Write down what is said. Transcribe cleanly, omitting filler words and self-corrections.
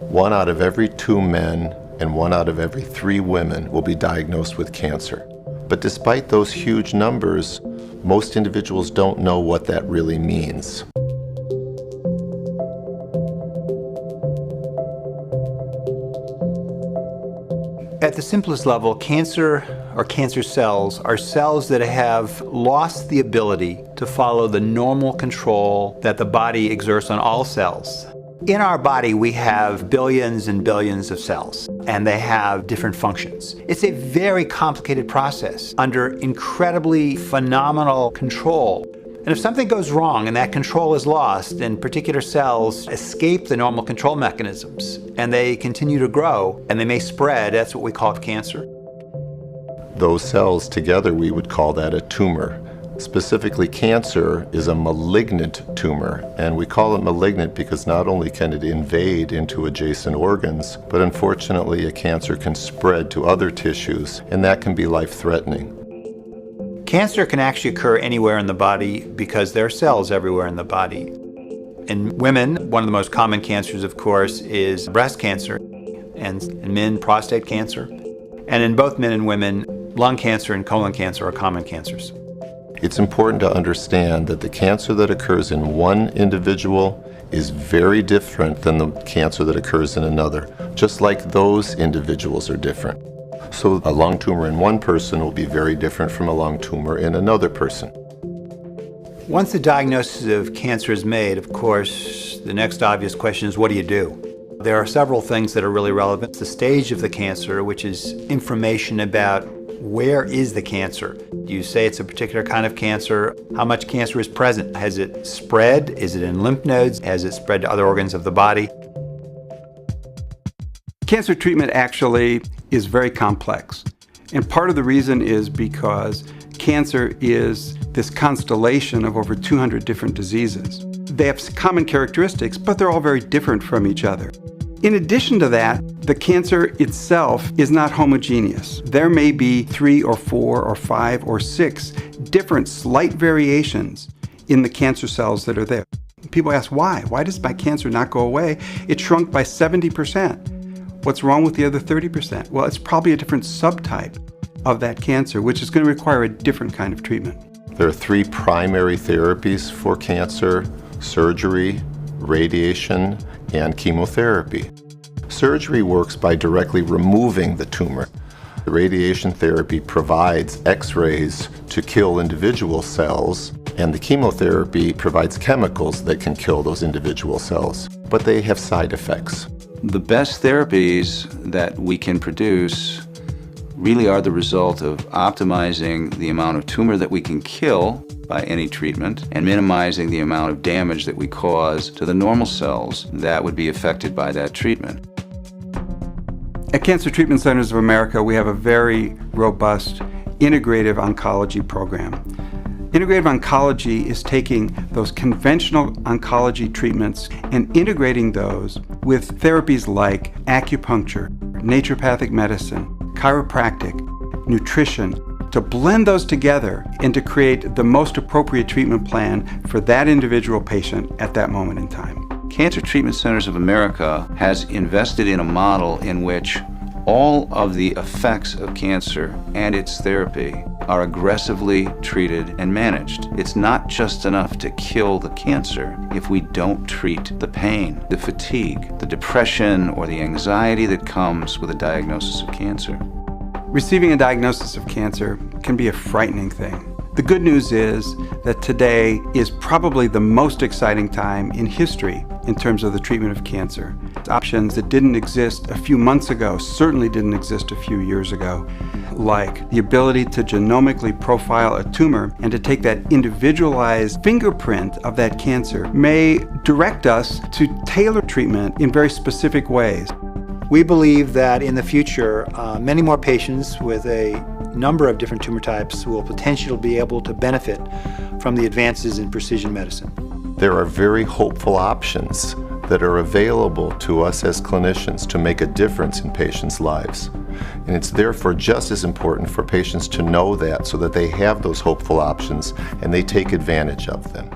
1 out of every 2 men and 1 out of every 3 women will be diagnosed with cancer. But despite those huge numbers, most individuals don't know what that really means. At the simplest level, cancer or cancer cells are cells that have lost the ability to follow the normal control that the body exerts on all cells. In our body, we have billions and billions of cells, and they have different functions. It's a very complicated process under incredibly phenomenal control. And if something goes wrong and that control is lost, then particular cells escape the normal control mechanisms, and they continue to grow, and they may spread. That's what we call cancer. Those cells together, we would call that a tumor. Specifically, cancer is a malignant tumor, and we call it malignant because not only can it invade into adjacent organs, but unfortunately a cancer can spread to other tissues, and that can be life-threatening. Cancer can actually occur anywhere in the body because there are cells everywhere in the body. In women, one of the most common cancers, of course, is breast cancer, and in men, prostate cancer. And in both men and women, lung cancer and colon cancer are common cancers. It's important to understand that the cancer that occurs in one individual is very different than the cancer that occurs in another, just like those individuals are different. So a lung tumor in one person will be very different from a lung tumor in another person. Once the diagnosis of cancer is made, of course, the next obvious question is, what do you do? There are several things that are really relevant. The stage of the cancer, which is information about where is the cancer. Do you say it's a particular kind of cancer? How much cancer is present? Has it spread? Is it in lymph nodes? Has it spread to other organs of the body? Cancer treatment actually is very complex. And part of the reason is because cancer is this constellation of over 200 different diseases. They have common characteristics, but they're all very different from each other. In addition to that, the cancer itself is not homogeneous. There may be 3 or 4 or 5 or 6 different slight variations in the cancer cells that are there. People ask, why? Why does my cancer not go away? It shrunk by 70%. What's wrong with the other 30%? Well, it's probably a different subtype of that cancer, which is going to require a different kind of treatment. There are 3 primary therapies for cancer: surgery, radiation, and chemotherapy. Surgery works by directly removing the tumor. The radiation therapy provides X-rays to kill individual cells, and the chemotherapy provides chemicals that can kill those individual cells, but they have side effects. The best therapies that we can produce really are the result of optimizing the amount of tumor that we can kill by any treatment and minimizing the amount of damage that we cause to the normal cells that would be affected by that treatment. At Cancer Treatment Centers of America, we have a very robust integrative oncology program. Integrative oncology is taking those conventional oncology treatments and integrating those with therapies like acupuncture, naturopathic medicine, chiropractic, nutrition, to blend those together and to create the most appropriate treatment plan for that individual patient at that moment in time. Cancer Treatment Centers of America has invested in a model in which all of the effects of cancer and its therapy are aggressively treated and managed. It's not just enough to kill the cancer if we don't treat the pain, the fatigue, the depression, or the anxiety that comes with a diagnosis of cancer. Receiving a diagnosis of cancer can be a frightening thing. The good news is that today is probably the most exciting time in history in terms of the treatment of cancer. Options that didn't exist a few months ago certainly didn't exist a few years ago, like the ability to genomically profile a tumor and to take that individualized fingerprint of that cancer may direct us to tailor treatment in very specific ways. We believe that in the future, many more patients with a number of different tumor types will potentially be able to benefit from the advances in precision medicine. There are very hopeful options that are available to us as clinicians to make a difference in patients' lives. And it's therefore just as important for patients to know that so that they have those hopeful options and they take advantage of them.